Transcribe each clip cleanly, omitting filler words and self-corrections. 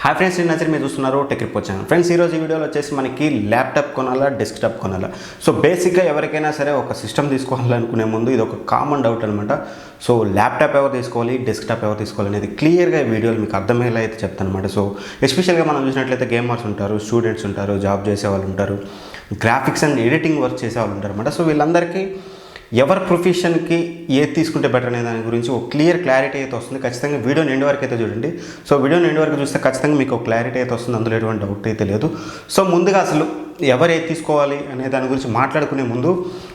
Hi friends, నేను నచ్చరి మీరు చూస్తున్నారు టెక్ రిపోర్ట్ ఛానల్. ఫ్రెండ్స్, ఈరోజు ఈ వీడియోలో వచ్చేసి మనకి ల్యాప్టాప్ కొనాలా, డెస్క్టాప్ కొనాలా. సో బేసిక్గా ఎవరికైనా సరే ఒక సిస్టమ్ తీసుకోవాలనుకునే ముందు ఇది ఒక కామన్ డౌట్ అనమాట. సో ల్యాప్టాప్ ఎవరు తీసుకోవాలి, డెస్క్టాప్ ఎవరు తీసుకోవాలి అనేది క్లియర్గా ఈ వీడియోలో మీకు అర్థమయ్యేలా అయితే చెప్తాను అనమాట. సో ఎస్పెషల్గా మనం చూసినట్లయితే గేమర్స్ ఉంటారు, స్టూడెంట్స్ ఉంటారు, జాబ్ చేసే వాళ్ళు ఉంటారు, గ్రాఫిక్స్ అండ్ ఎడిటింగ్ వర్క్ చేసే వాళ్ళు ఉంటారు అనమాట. సో వీళ్ళందరికీ ఎవరి ప్రొఫెషన్కి ఏది తీసుకుంటే బెటర్ అనే దాని గురించి ఒక క్లారిటీ అయితే వస్తుంది. ఖచ్చితంగా వీడియోని ఎండ్ వరకు అయితే చూడండి. సో వీడియోని ఎండ్ వరకు చూస్తే ఖచ్చితంగా మీకు ఒక క్లారిటీ అయితే వస్తుంది, అందులో ఎటువంటి డౌట్ అయితే లేదు. సో ముందుగా అసలు ఎవరు ఏది తీసుకోవాలి అనే దాని గురించి మాట్లాడుకునే ముందు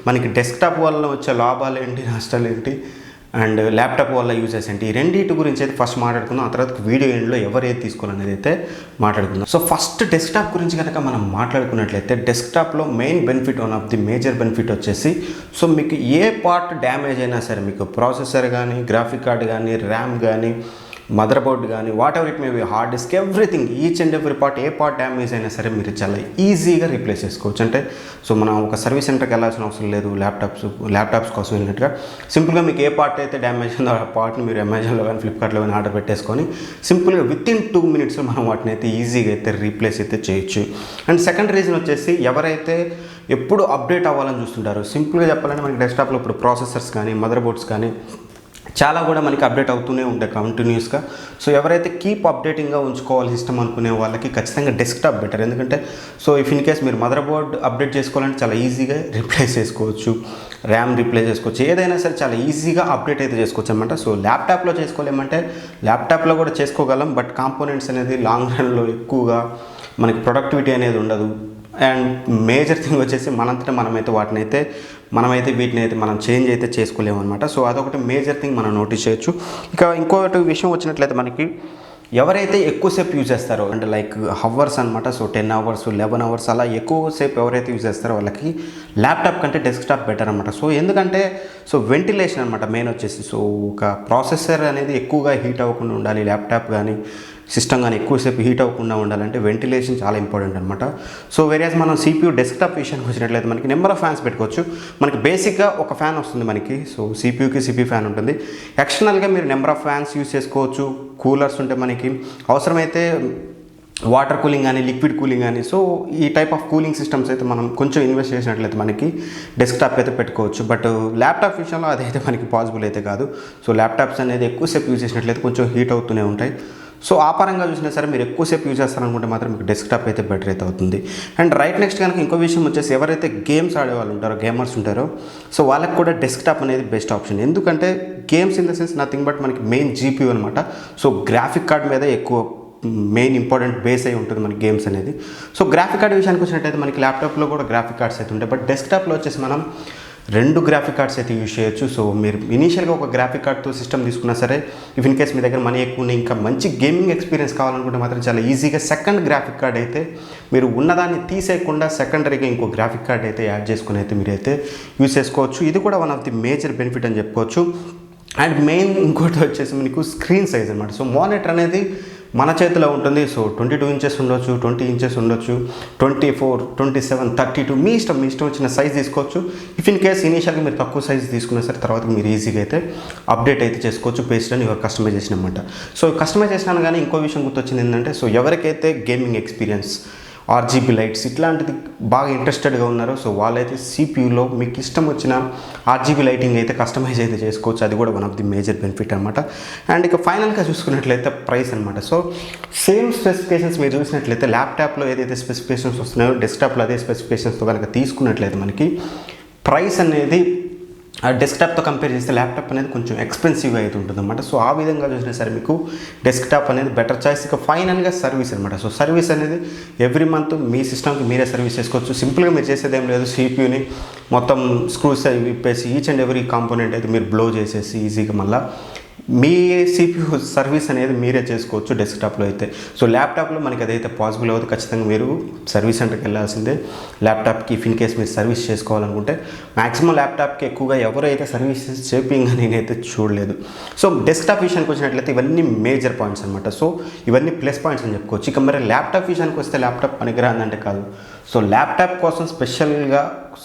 మనకి డెస్క్టాప్ వల్ల వచ్చే లాభాలు ఏంటి, నష్టాలు ఏంటి, అండ్ ల్యాప్టాప్ వల్ల యూజెస్ ఏంటి, ఈ రెండింటి గురించి అయితే ఫస్ట్ మాట్లాడుకుందాం. ఆ తర్వాత వీడియో ఎండ్లో ఎవరు ఏది తీసుకోవాలనేది అయితే మాట్లాడుకుందాం. సో ఫస్ట్ డెస్క్టాప్ గురించి కనుక మనం మాట్లాడుకున్నట్లయితే డెస్క్టాప్లో main benefit, one of the major benefit వచ్చేసి, సో మీకు ఏ పార్ట్ డ్యామేజ్ అయినా సరే, మీకు ప్రాసెసర్ కానీ, గ్రాఫిక్ కార్డ్ కానీ, ర్యామ్ కానీ, మదర్ బోర్డ్ కానీ, whatever it may be, hard disk, everything, each and every part, ఏ పార్ట్ డ్యామేజ్ అయినా సరే మీరు చాలా ఈజీగా రీప్లేస్ చేసుకోవచ్చు. అంటే సో మనం ఒక సర్వీస్ సెంటర్కి వెళ్ళాల్సిన అవసరం లేదు. ల్యాప్టాప్స్ కోసం వెళ్ళినట్టుగా సింపుల్గా మీకు ఏ పార్ట్ అయితే డ్యామేజ్ ఉందో ఆ పార్ట్ని మీరు అమెజాన్లో కానీ, ఫ్లిప్కార్ట్లో కానీ ఆర్డర్ పెట్టేసుకొని సింపుల్గా వితిన్ 2 minutesలో మనం వాటిని అయితే ఈజీగా అయితే రీప్లేస్ అయితే చేయొచ్చు. అండ్ సెకండ్ రీజన్ వచ్చేసి, ఎవరైతే ఎప్పుడు అప్డేట్ అవ్వాలని చూస్తుంటారో, సింపుల్గా చెప్పాలంటే మనకి డెస్క్టాప్లో ఇప్పుడు ప్రాసెసర్స్ కానీ, మదర్ బోర్డ్స్ కానీ చాలా కూడా మనకి అప్డేట్ అవుతూనే ఉంటాయి కంటిన్యూస్గా. సో ఎవరైతే కీప్ అప్డేటింగ్గా ఉంచుకోవాలి సిస్టమ్ అనుకునే వాళ్ళకి ఖచ్చితంగా డెస్క్టాప్ బెటర్. ఎందుకంటే సో ఇఫ్ ఇన్ కేస్ మీరు మదర్ బోర్డ్ అప్డేట్ చేసుకోవాలంటే చాలా ఈజీగా రీప్లేస్ చేసుకోవచ్చు, ర్యామ్ రీప్లేస్ చేసుకోవచ్చు, ఏదైనా సరే చాలా ఈజీగా అప్డేట్ అయితే చేసుకోవచ్చు అనమాట. సో ల్యాప్టాప్లో చేసుకోలేమంటే ల్యాప్టాప్లో కూడా చేసుకోగలం, బట్ కాంపోనెంట్స్ అనేది లాంగ్ రన్లో ఎక్కువగా మనకి ప్రొడక్టివిటీ అనేది ఉండదు. అండ్ మేజర్ థింగ్ వచ్చేసి మనంతటా మనమైతే వీటిని అయితే మనం చేంజ్ అయితే చేసుకోలేము అనమాట. సో అదొకటి మేజర్ థింగ్ మనం నోటీస్ చేయొచ్చు. ఇక ఇంకొకటి విషయం వచ్చినట్లయితే మనకి ఎవరైతే ఎక్కువసేపు యూజ్ చేస్తారో, అంటే లైక్ హవర్స్ అనమాట, సో 10 hours 11 hours అలా ఎక్కువసేపు ఎవరైతే యూజ్ చేస్తారో వాళ్ళకి ల్యాప్టాప్ కంటే డెస్క్టాప్ బెటర్ అనమాట. సో ఎందుకంటే సో వెంటిలేషన్ అనమాట మెయిన్ వచ్చేసి. సో ఒక ప్రాసెసర్ అనేది ఎక్కువగా హీట్ అవ్వకుండా ఉండాలి, ల్యాప్టాప్ కానీ సిస్టమ్ కానీ ఎక్కువసేపు హీట్ అవ్వకుండా ఉండాలంటే వెంటిలేషన్ చాలా ఇంపార్టెంట్ అనమాట. సో వేరేస్ మనం CPU డెస్క్టాప్ విషయానికి వచ్చినట్లయితే మనకి నెంబర్ ఆఫ్ ఫ్యాన్స్ పెట్టుకోవచ్చు. మనకి బేసిక్గా ఒక ఫ్యాన్ వస్తుంది మనకి. సో CPU ఫ్యాన్ ఉంటుంది. ఎక్స్టర్నల్గా మీరు నెంబర్ ఆఫ్ ఫ్యాన్స్ యూస్ చేసుకోవచ్చు. కూలర్స్ ఉంటే మనకి అవసరమైతే వాటర్ కూలింగ్ కానీ, లిక్విడ్ కూలింగ్ కానీ, సో ఈ టైప్ ఆఫ్ కూలింగ్ సిస్టమ్స్ అయితే మనం కొంచెం ఇన్వెస్ట్ చేసినట్లయితే మనకి డెస్క్టాప్ అయితే పెట్టుకోవచ్చు. బట్ ల్యాప్టాప్ విషయంలో అదైతే మనకి పాసిబుల్ అయితే కాదు. సో ల్యాప్టాప్స్ అనేది ఎక్కువసేపు యూజ్ చేసినట్లయితే కొంచెం హీట్ అవుతూనే ఉంటాయి. సో ఆ పరంగా చూసినా సరే మీరు ఎక్కువసేపు యూజ్ చేస్తారనుకుంటే మాత్రం మీకు డెస్క్టాప్ అయితే బెటర్ అయితే అవుతుంది. అండ్ నెక్స్ట్ కనుక ఇంకో విషయం వచ్చేసి, ఎవరైతే గేమ్స్ ఆడేవాళ్ళు ఉంటారో, గేమర్స్ ఉంటారో, సో వాళ్ళకి కూడా డెస్క్టాప్ అనేది బెస్ట్ ఆప్షన్. ఎందుకంటే games in the sense nothing but మనకి మెయిన్ GPU అనమాట. సో గ్రాఫిక్ కార్డ్ మీద ఎక్కువ మెయిన్ ఇంపార్టెంట్ బేస్ అయి ఉంటుంది మనకి గేమ్స్ అనేది. సో గ్రాఫిక్ కార్డ్ విషయానికి వచ్చినట్టయితే మనకి ల్యాప్టాప్లో కూడా గ్రాఫిక్ కార్డ్స్ అయితే ఉంటాయి, బట్ డెస్క్టాప్లో వచ్చేసి మనం 2 గ్రాఫిక్ కార్డ్స్ అయితే యూజ్ చేయొచ్చు. సో మీరు ఇనీషియల్గా ఒక గ్రాఫిక్ కార్డ్తో సిస్టమ్ తీసుకున్నా సరే, ఇఫ్ ఇన్ కేస్ మీ దగ్గర మనీ ఎక్కువ ఉన్నాయి, ఇంకా మంచి గేమింగ్ ఎక్స్పీరియన్స్ కావాలనుకుంటే మాత్రం చాలా ఈజీగా సెకండ్ గ్రాఫిక్ కార్డ్ అయితే మీరు ఉన్నదాన్ని తీసేయకుండా సెకండరీగా ఇంకో గ్రాఫిక్ కార్డ్ అయితే యాడ్ చేసుకుని అయితే మీరైతే యూజ్ చేసుకోవచ్చు. ఇది కూడా one of the major benefit అని చెప్పుకోవచ్చు. అండ్ మెయిన్ ఇంకోటి వచ్చేసి మీకు స్క్రీన్ సైజ్ అనమాట. సో మానిటర్ అనేది మన చేతిలో ఉంటుంది. సో 22 inches ఉండొచ్చు, 20 inches ఉండొచ్చు, 24, 27, 32 మీ ఇష్టం వచ్చిన సైజ్ తీసుకోవచ్చు. ఇఫ్ ఇన్ కేస్ ఇనీషియల్గా మీరు తక్కువ సైజ్ తీసుకున్నా సరే తర్వాత మీరు ఈజీగా అయితే అప్డేట్ అయితే చేసుకోవచ్చు బేస్డ్ ఆన్ యువర్ కస్టమైజేషన్ అనమాట. సో కస్టమైజేషన్ కానీ ఇంకో విషయం గుర్తొచ్చింది ఏంటంటే, సో ఎవరికైతే గేమింగ్ ఎక్స్పీరియన్స్, RGB లైట్స్ ఇట్లాంటిది బాగా ఇంట్రెస్టెడ్గా ఉన్నారో, సో వాళ్ళైతే CPUలో మీకు ఇష్టం వచ్చిన RGB లైటింగ్ అయితే కస్టమైజ్ అయితే చేసుకోవచ్చు. అది కూడా one of the major benefit అనమాట. అండ్ ఇక ఫైనల్గా చూసుకున్నట్లయితే ప్రైస్ అనమాట. సో సేమ్ స్పెసిఫికేషన్స్ మీరు చూసినట్లయితే ల్యాప్టాప్లో ఏదైతే స్పెసిఫికేషన్స్ వస్తున్నాయో డెస్క్టాప్లో అదే స్పెసిఫికేషన్స్తో కనుక తీసుకున్నట్లయితే మనకి ప్రైస్ అనేది డెస్క్టాప్తో కంపేర్ చేస్తే ల్యాప్టాప్ అనేది కొంచెం ఎక్స్పెన్సివ్గా అయితే ఉంటుంది అనమాట. సో ఆ విధంగా చూసినా సరే మీకు డెస్క్టాప్ అనేది బెటర్ చాయిస్. ఇక ఫైనల్గా సర్వీస్ అనమాట. సో సర్వీస్ అనేది ఎవ్రీ మంత్ మీ సిస్టమ్కి మీరే సర్వీస్ చేసుకోవచ్చు. సింపుల్గా మీరు చేసేది ఏం లేదు, CPUని మొత్తం స్క్రూస్ అవి విప్పేసి ఈచ్ అండ్ ఎవ్రీ కాంపోనెంట్ అయితే మీరు బ్లో చేసేసి ఈజీగా మళ్ళీ మీ CPU సర్వీస్ అనేది మీరే చేసుకోవచ్చు డెస్క్టాప్లో అయితే. సో ల్యాప్టాప్లో మనకి అదైతే పాసిబుల్ అవుతుంది. ఖచ్చితంగా మీరు సర్వీస్ సెంటర్కి వెళ్ళాల్సిందే ల్యాప్టాప్కి. ఇఫ్ ఇన్ కేస్ మీరు సర్వీస్ చేసుకోవాలనుకుంటే మ్యాక్సిమం ల్యాప్టాప్కి ఎక్కువగా ఎవరైతే సర్వీసెస్ చేపింగా నేనైతే చూడలేదు. సో డెస్క్టాప్ విషయానికి వచ్చినట్లయితే ఇవన్నీ మేజర్ పాయింట్స్ అనమాట. సో ఇవన్నీ ప్లస్ పాయింట్స్ అని చెప్పుకోవచ్చు. ఇక మరి ల్యాప్టాప్ విషయానికి వస్తే ల్యాప్టాప్ పనికిరాందంటే కాదు. సో ల్యాప్టాప్ కోసం స్పెషల్గా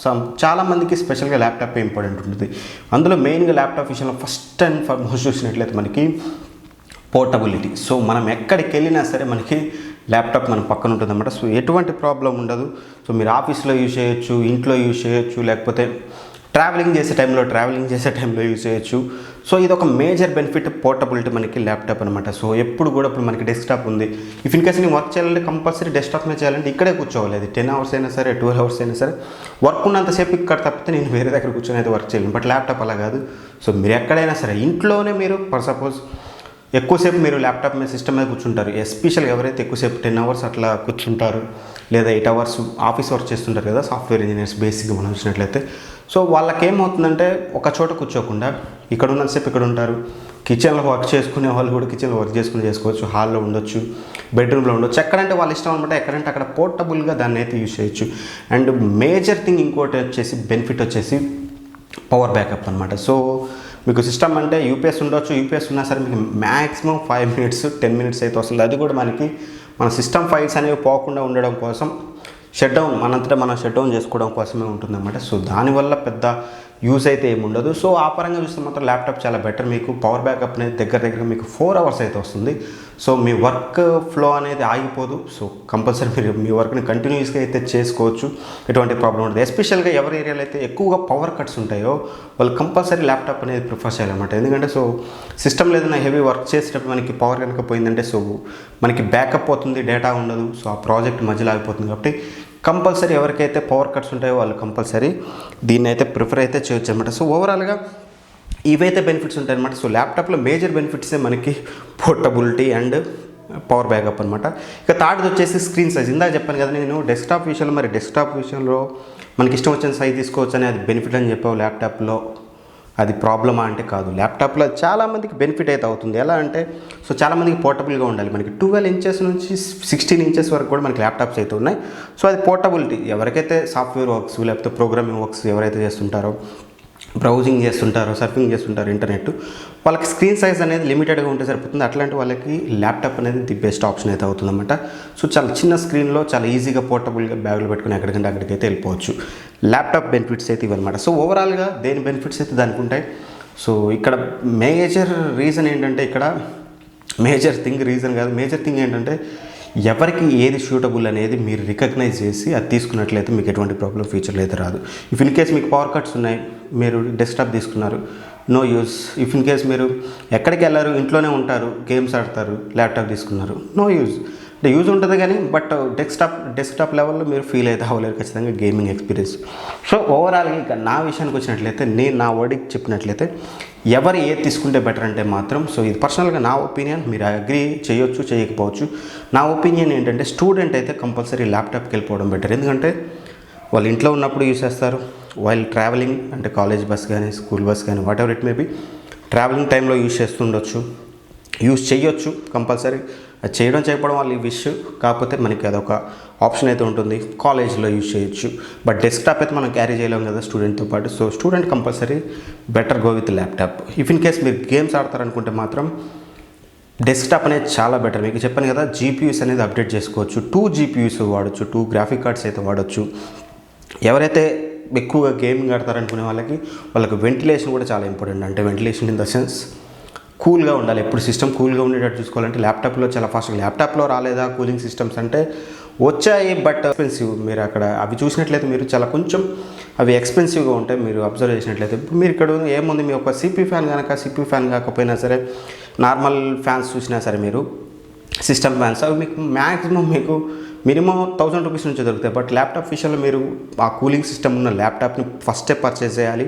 చాలామందికి స్పెషల్గా ల్యాప్టాప్ ఇంపార్టెంట్ ఉంటుంది. అందులో మెయిన్గా ల్యాప్టాప్ విషయంలో ఫస్ట్ అండ్ ఫార్మోస్ట్ చూసినట్లయితే మనకి పోర్టబిలిటీ. సో మనం ఎక్కడికి వెళ్ళినా సరే మనకి ల్యాప్టాప్ మన పక్కన ఉంటుందన్నమాట. సో ఎటువంటి ప్రాబ్లం ఉండదు. సో మీరు ఆఫీస్లో యూజ్ చేయొచ్చు, ఇంట్లో యూజ్ చేయొచ్చు, లేకపోతే ట్రావెలింగ్ చేసే టైంలో యూజ్ చేయొచ్చు. సో ఇది ఒక మేజర్ బెనిఫిట్ పోర్టబిలిటీ మనకి ల్యాప్టాప్ అనమాట. సో ఎప్పుడు కూడా ఇప్పుడు మనకి డెస్క్టాప్ ఉంది, ఇఫ్ ఇన్ కేసు నేను వర్క్ చేయాలంటే కంపల్సరీ డెస్క్టాప్ మీద చేయాలంటే ఇక్కడే కూర్చోవాలి. అది 10 hours అయినా సరే 12 hours అయినా సరే వర్క్ ఉన్నంతసేపు ఇక్కడ తప్పితే నేను వేరే దగ్గర కూర్చొని అయితే వర్క్ చేయలేను. బట్ ల్యాప్టాప్ అలా కాదు. సో మీరు ఎక్కడైనా సరే ఇంట్లోనే మీరు ఫర్ సపోజ్ ఎక్కువసేపు మీరు ల్యాప్టాప్ మీద సిస్టమ్ మీద కూర్చుంటారు, ఎస్పెషల్గా ఎవరైతే ఎక్కువసేపు 10 hours అట్లా కూర్చుంటారు లేదా 8 hours ఆఫీస్ వర్క్ చేస్తుంటారు కదా, సాఫ్ట్వేర్ ఇంజనీర్స్ బేసిక్గా మనం చూసినట్లయితే. సో వాళ్ళకి ఏమవుతుందంటే ఒక చోట కూర్చోకుండా ఇక్కడ ఉన్నంతసేపు ఇక్కడ ఉంటారు. కిచెన్లో వర్క్ చేసుకునే వాళ్ళు కూడా కిచెన్లో వర్క్ చేసుకోవచ్చు, హాల్లో ఉండొచ్చు, బెడ్రూమ్లో ఉండొచ్చు, ఎక్కడంటే వాళ్ళ ఇష్టం అనమాట. ఎక్కడంటే అక్కడ పోర్టబుల్గా దాన్ని అయితే యూజ్ చేయొచ్చు. అండ్ మేజర్ థింగ్ ఇంకోటి వచ్చేసి బెనిఫిట్ వచ్చేసి పవర్ బ్యాకప్ అనమాట. సో మీకు సిస్టమ్ అంటే యూపీఎస్ ఉండొచ్చు, యూపీఎస్ ఉన్నా సరే మీకు మ్యాక్సిమం 5 minutes 10 minutes అయితే వస్తుంది. అది కూడా మన సిస్టమ్ ఫైల్స్ అనేవి పోకుండా ఉండడం కోసం మనంతటా మనం షట్ డౌన్ చేసుకోవడం కోసమే ఉంటుందన్నమాట. సో దానివల్ల పెద్ద యూజ్ అయితే ఏమి ఉండదు. సో ఆ పరంగా చూస్తే మాత్రం ల్యాప్టాప్ చాలా బెటర్. మీకు పవర్ బ్యాకప్ అనేది దగ్గర మీకు 4 hours అయితే వస్తుంది. సో మీ వర్క్ ఫ్లో అనేది ఆగిపోదు. సో కంపల్సరీ మీరు మీ వర్క్ని కంటిన్యూస్గా అయితే చేసుకోవచ్చు, ఎటువంటి ప్రాబ్లం ఉండదు. ఎస్పెషల్గా ఎవరి ఏరియాలో అయితే ఎక్కువగా పవర్ కట్స్ ఉంటాయో వాళ్ళు కంపల్సరీ ల్యాప్టాప్ అనేది ప్రిఫర్ చేయాలన్నమాట. ఎందుకంటే సో సిస్టమ్లో ఏదైనా హెవీ వర్క్ చేసేటప్పుడు మనకి పవర్ కనుక పోయిందంటే సో మనకి బ్యాకప్ అవుతుంది, డేటా ఉండదు. సో ఆ ప్రాజెక్ట్ మధ్యలో ఆగిపోతుంది. కాబట్టి కంపల్సరీ ఎవరికైతే పవర్ కట్స్ ఉంటాయో వాళ్ళు కంపల్సరీ దీన్ని అయితే ప్రిఫర్ అయితే చేయొచ్చు అనమాట. సో ఓవరాల్గా ఇవైతే బెనిఫిట్స్ ఉంటాయన్నమాట. సో ల్యాప్టాప్లో మేజర్ బెనిఫిట్సే మనకి పోర్టబిలిటీ అండ్ పవర్ బ్యాకప్ అనమాట. ఇక థర్డ్ వచ్చేసి స్క్రీన్ సైజ్. ఇందాక చెప్పాను కదా నేను డెస్క్టాప్ విషయంలో మనకి ఇష్టం వచ్చిన సైజ్ తీసుకోవచ్చు అని అది బెనిఫిట్ అని చెప్పావు. ల్యాప్టాప్లో అది ప్రాబ్లమా అంటే కాదు. ల్యాప్టాప్లో చాలామందికి బెనిఫిట్ అయితే అవుతుంది. ఎలా అంటే సో చాలామందికి పోర్టబుల్గా ఉండాలి. మనకి 12 inches నుంచి 16 inches వరకు కూడా మనకి ల్యాప్టాప్స్ అయితే ఉన్నాయి. సో అది పోర్టబిలిటీ ఎవరికైతే సాఫ్ట్వేర్ వర్క్స్ లేకపోతే ప్రోగ్రామింగ్ వర్క్స్ ఎవరైతే చేస్తుంటారో, బ్రౌజింగ్ చేస్తుంటారో, సర్ఫింగ్ చేస్తుంటారో ఇంటర్నెట్, వాళ్ళకి స్క్రీన్ సైజ్ అనేది లిమిటెడ్గా ఉంటే సరిపోతుంది. అట్లాంటి వాళ్ళకి ల్యాప్టాప్ అనేది ది బెస్ట్ ఆప్షన్ అయితే అవుతుందన్నమాట. సో చాలా చిన్న స్క్రీన్లో చాలా ఈజీగా పోర్టబుల్గా బ్యాగులు పెట్టుకుని ఎక్కడికంటే అక్కడికైతే వెళ్ళిపోవచ్చు. ల్యాప్టాప్ బెనిఫిట్స్ అయితే ఇవన్నమాట. సో ఓవరాల్గా దేని బెనిఫిట్స్ అయితే దానికి ఉంటాయి. సో ఇక్కడ మేజర్ రీజన్ ఏంటంటే ఎవరికి ఏది సూటబుల్ అనేది మీరు రికగ్నైజ్ చేసి అది తీసుకున్నట్లయితే మీకు ఎటువంటి ప్రాబ్లం ఫ్యూచర్లో అయితే రాదు. ఇఫ్ ఇన్ కేస్ మీకు పవర్ కట్స్ ఉన్నాయి, మీరు డెస్క్టాప్ తీసుకున్నారు, no use. If in case మీరు ఎక్కడికి వెళ్ళారు, ఇంట్లోనే ఉంటారు, గేమ్స్ ఆడతారు, ల్యాప్టాప్ తీసుకున్నారు, నో యూజ్. అంటే యూజ్ ఉంటుంది కానీ బట్ డెస్క్టాప్ లెవెల్లో మీరు ఫీల్ అయితే అవ్వలేరు ఖచ్చితంగా గేమింగ్ ఎక్స్పీరియన్స్. సో ఓవరాల్గా ఇక నా విషయానికి వచ్చినట్లయితే నేను నా వర్డ్కి చెప్పినట్లయితే ఎవరు ఏది తీసుకుంటే బెటర్ అంటే మాత్రం సో ఇది పర్సనల్గా నా ఒపీనియన్, మీరు అగ్రీ చేయొచ్చు చేయకపోవచ్చు. నా ఒపీనియన్ ఏంటంటే స్టూడెంట్ అయితే కంపల్సరీ ల్యాప్టాప్కి వెళ్ళిపోవడం బెటర్. ఎందుకంటే వాళ్ళు ఇంట్లో ఉన్నప్పుడు యూజ్ చేస్తారు, వైల్ ట్రావెలింగ్ అంటే కాలేజ్ బస్ కానీ స్కూల్ బస్ కానీ whatever it may be travelling టైంలో యూజ్ చేయొచ్చు కంపల్సరీ. అది చేయకపోవడం వాళ్ళు ఈ విష్, కాకపోతే మనకి అదొక ఆప్షన్ అయితే ఉంటుంది. కాలేజ్లో యూజ్ చేయొచ్చు, బట్ డెస్క్టాప్ అయితే మనం క్యారీ చేయలేము కదా స్టూడెంట్తో పాటు. So student compulsory better go with laptop. If in case మీరు గేమ్స్ ఆడతారనుకుంటే మాత్రం డెస్క్టాప్ అనేది చాలా బెటర్. మీకు చెప్పాను కదా జీపీయూస్ అనేది అప్డేట్ చేసుకోవచ్చు, 2 GPUs వాడచ్చు, 2 గ్రాఫిక్ కార్డ్స్ అయితే వాడచ్చు. ఎవరైతే ఎక్కువగా గేమింగ్ ఆడతారనుకునే వాళ్ళకి వెంటిలేషన్ కూడా చాలా ఇంపార్టెంట్. అంటే వెంటిలేషన్ ఇన్ ద సెన్స్ కూల్గా ఉండాలి. ఎప్పుడు సిస్టమ్ కూల్గా ఉండేటట్టు చూసుకోవాలంటే ల్యాప్టాప్లో చాలా ఫాస్ట్గా. ల్యాప్టాప్లో రాలేదా కూలింగ్ సిస్టమ్స్ అంటే వచ్చాయి, బట్ ఎక్స్పెన్సివ్. మీరు అక్కడ అవి చూసినట్లయితే మీరు చాలా కొంచెం అవి ఎక్స్పెన్సివ్గా ఉంటాయి. మీరు అబ్జర్వ్ చేసినట్లయితే ఇప్పుడు మీరు ఇక్కడ ఏముంది, మీ ఒక సిపి ఫ్యాన్ కాకపోయినా సరే నార్మల్ ఫ్యాన్స్ చూసినా సరే మీరు సిస్టమ్ ఫ్యాన్స్ అవి మీకు మ్యాక్సిమం మినిమం 1000 రూపీస్ నుంచి దొరుకుతాయి. బట్ ల్యాప్టాప్ విషయంలో మీరు ఆ కూలింగ్ సిస్టమ్ ఉన్న ల్యాప్టాప్ని ఫస్టే పర్చేస్ చేయాలి.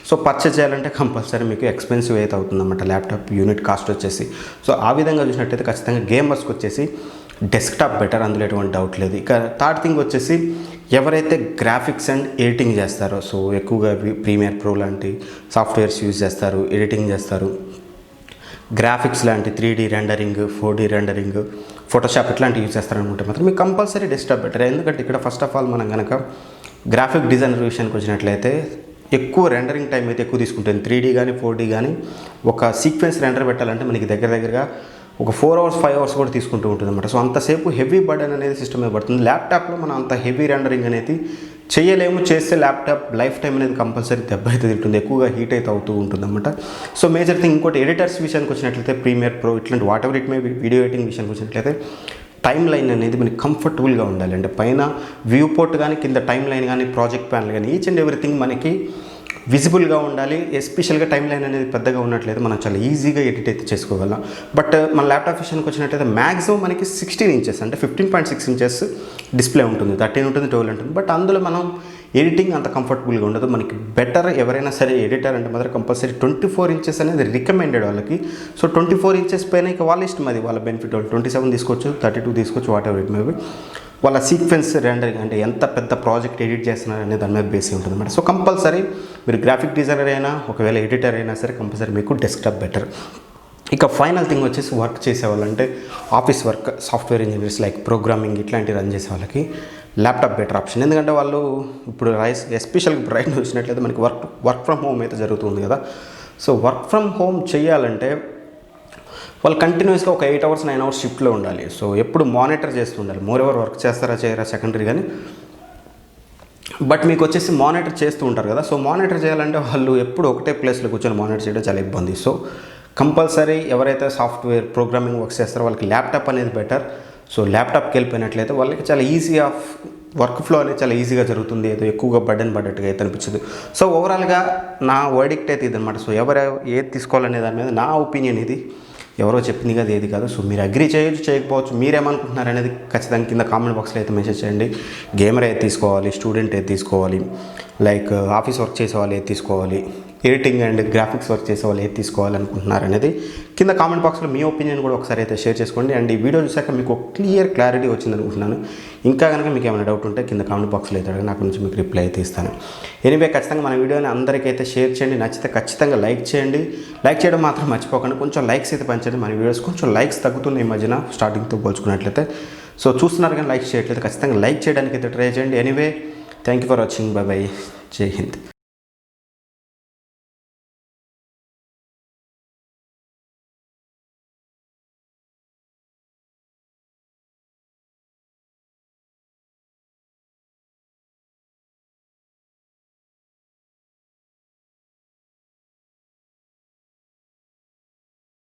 సో పర్చేస్ చేయాలంటే కంపల్సరీ మీకు ఎక్స్పెన్సివ్ అయితే అవుతుందన్నమాట ల్యాప్టాప్ యూనిట్ కాస్ట్ వచ్చేసి. సో ఆ విధంగా చూసినట్టయితే ఖచ్చితంగా గేమర్స్కి వచ్చేసి డెస్క్టాప్ బెటర్, అందులో ఎటువంటి డౌట్ లేదు. ఇక థర్డ్ థింగ్ వచ్చేసి ఎవరైతే గ్రాఫిక్స్ అండ్ ఎడిటింగ్ చేస్తారో, సో ఎక్కువగా ప్రీమియర్ ప్రో లాంటి సాఫ్ట్వేర్స్ యూజ్ చేస్తారు, ఎడిటింగ్ చేస్తారు, గ్రాఫిక్స్ లాంటి 3D rendering, 4D rendering, Photoshop ఇట్లాంటివి యూజ్ చేస్తారనుకుంటే మాత్రం మీకు కంపల్సరీ డెస్క్టాప్ బెటర్. ఎందుకంటే ఇక్కడ ఫస్ట్ ఆఫ్ ఆల్ మనం కనుక గ్రాఫిక్ డిజైనర్ విషయానికి వచ్చినట్లయితే ఎక్కువ రెండరింగ్ టైం అయితే ఎక్కువ తీసుకుంటుంది. 3D కానీ 4D కానీ ఒక సీక్వెన్స్ రెండర్ పెట్టాలంటే మనకి దగ్గరగా ఒక 4 hours 5 hours కూడా తీసుకుంటూ ఉంటుంది అనమాట. సో అంతసేపు హెవీ బర్డెన్ అనేది సిస్టమ్ మీద పడుతుంది. ల్యాప్టాప్లో మనం అంత హెవీ రెండరింగ్ అనేది చేయలేము, చేస్తే ల్యాప్టాప్ లైఫ్ టైం అనేది కంపల్సరీ దెబ్బ అయితే తింటుంది, ఎక్కువగా హీట్ అయితే అవుతూ ఉంటుంది అనమాట. సో మేజర్ థింగ్ ఇంకోటి ఎడిటర్స్ విషయానికి వచ్చినట్లయితే ప్రీమియర్ ప్రో ఇట్లాంటి what ever it May video editing విషయానికి వచ్చినట్లయితే టైం లైన్ అనేది మనకి కంఫర్టబుల్గా ఉండాలి. అంటే పైన వ్యూ పోర్ట్ కానీ కింద టైం లైన్ కానీ ప్రాజెక్ట్ ప్యానల్ కానీ ఈచ్ అండ్ ఎవ్రీథింగ్ మనకి విజిబుల్గా ఉండాలి. ఎస్పెషల్గా టైం లైన్ అనేది పెద్దగా ఉన్నట్లయితే మనం చాలా ఈజీగా ఎడిట్ అయితే చేసుకోగలం. బట్ మన ల్యాప్టాప్ విషయానికి వచ్చినట్లయితే మ్యాక్సిమం మనకి 16 ఇంచెస్ అంటే 15.6 ఇంచెస్ డిస్ప్లే ఉంటుంది, 13 ఉంటుంది, 12 ఉంటుంది. బట్ అందులో మనం ఎడిటింగ్ అంత కంఫర్టబుల్గా ఉండదు. మనకి బెటర్ ఎవరైనా సరే ఎడిటర్ అంటే మాత్రం కంపల్సరీ 24 ఇంచెస్ అనేది రికమెండెడ్ వాళ్ళకి. సో 24 ఇంచెస్ పైన ఇక వాళ్ళ ఇష్టం, అది వాళ్ళ బెనిఫిట్. వాళ్ళు 27 తీసుకోవచ్చు, 32 తీసుకోవచ్చు, వాట్ ఎవర్ ఇట్ మేబీ. వాళ్ళ సీక్వెన్స్ రెండరింగ్ అంటే ఎంత పెద్ద ప్రాజెక్ట్ ఎడిట్ చేస్తున్నారు అనేది దాని మీద బేస్ ఉంటుంది అన్నమాట. సో కంపల్సరీ మీరు గ్రాఫిక్ డిజైనర్ అయినా ఒకవేళ ఎడిటర్ అయినా సరే కంపల్సరీ మీకు డెస్క్టాప్ బెటర్. ఇక ఫైనల్ థింగ్ వచ్చేసి వర్క్ చేసేవాళ్ళంటే office work, software engineers like programming ఇట్లాంటివి రన్ చేసే వాళ్ళకి ల్యాప్టాప్ బెటర్ ఆప్షన్. ఎందుకంటే వాళ్ళు ఇప్పుడు ఎస్పెషల్గా రైట్ చూసినట్లయితే మనకి వర్క్ ఫ్రమ్ హోమ్ అయితే జరుగుతుంది కదా. సో వర్క్ ఫ్రమ్ హోమ్ చేయాలంటే వాళ్ళు కంటిన్యూస్గా ఒక 8 hours 9 hours షిఫ్ట్లో ఉండాలి. సో ఎప్పుడు మానిటర్ చేస్తూ ఉండాలి. మోర్ ఎవర్ వర్క్ చేస్తారా చేయరా సెకండరీ కానీ, బట్ మీకు వచ్చేసి మానిటర్ చేస్తూ ఉంటారు కదా. సో మానిటర్ చేయాలంటే వాళ్ళు ఎప్పుడు ఒకటే ప్లేస్లో కూర్చొని మానిటర్ చేయడం చాలా ఇబ్బంది. సో కంపల్సరీ ఎవరైతే సాఫ్ట్వేర్ ప్రోగ్రామింగ్ వర్క్ చేస్తారో వాళ్ళకి ల్యాప్టాప్ అనేది బెటర్. సో ల్యాప్టాప్కి వెళ్ళిపోయినట్లయితే వాళ్ళకి చాలా ఈజీ ఆఫ్ వర్క్ ఫ్లో అనేది చాలా ఈజీగా జరుగుతుంది, ఏదో ఎక్కువగా బర్డెన్ పడ్డట్టుగా అయితే అనిపించదు. సో ఓవరాల్గా నా వర్డిక్ట్ అయితే ఇది అనమాట. సో ఎవరు ఏది తీసుకోవాలనే దాని మీద నా ఒపీనియన్ ఇది, ఎవరో చెప్పింది కదా ఏది కాదు. సో మీరు అగ్రీ చేయొచ్చు, చేయకపోవచ్చు, మీరేమనుకుంటున్నారు అనేది ఖచ్చితంగా కింద కామెంట్ బాక్స్లో అయితే మెసేజ్ చేయండి. గేమర్ ఏది తీసుకోవాలి, స్టూడెంట్ ఏది తీసుకోవాలి, లైక్ ఆఫీస్ వర్క్ చేసే వాళ్ళు ఏది తీసుకోవాలి, ఎడిటింగ్ అండ్ గ్రాఫిక్స్ వర్క్ చేసే వాళ్ళు ఏది తీసుకోవాలనుకుంటున్నారు అనేది కింద కామెంట్ బాక్స్లో మీ ఒపీనియన్ కూడా ఒకసారి అయితే షేర్ చేసుకోండి. అండ్ ఈ వీడియో చూసాక మీకు క్లారిటీ వచ్చింది అనుకుంటున్నాను. ఇంకా కనుక మీకు ఏమైనా డౌట్ ఉంటే కింద కామెంట్ బాక్స్లో అయితే నాకు నుంచి మీకు రిప్లై అయితే ఇస్తాను. ఎనీవే ఖచ్చితంగా మన వీడియోని అందరికీ అయితే షేర్ చేయండి, నచ్చితే ఖచ్చితంగా లైక్ చేయండి. లైక్ చేయడం మాత్రం మర్చిపోకండి, కొంచెం లైక్స్ అయితే పంచండి. మన వీడియోస్ కొంచెం లైక్స్ తగ్గుతున్నాయి ఈ మధ్యన స్టార్టింగ్తో పోల్చుకున్నట్లయితే. సో చూస్తున్నారు కానీ లైక్ చేయట్లేదు, ఖచ్చితంగా లైక్ చేయడానికి అయితే ట్రై చేయండి. Anyway thank you for watching, by by, జై హింద్.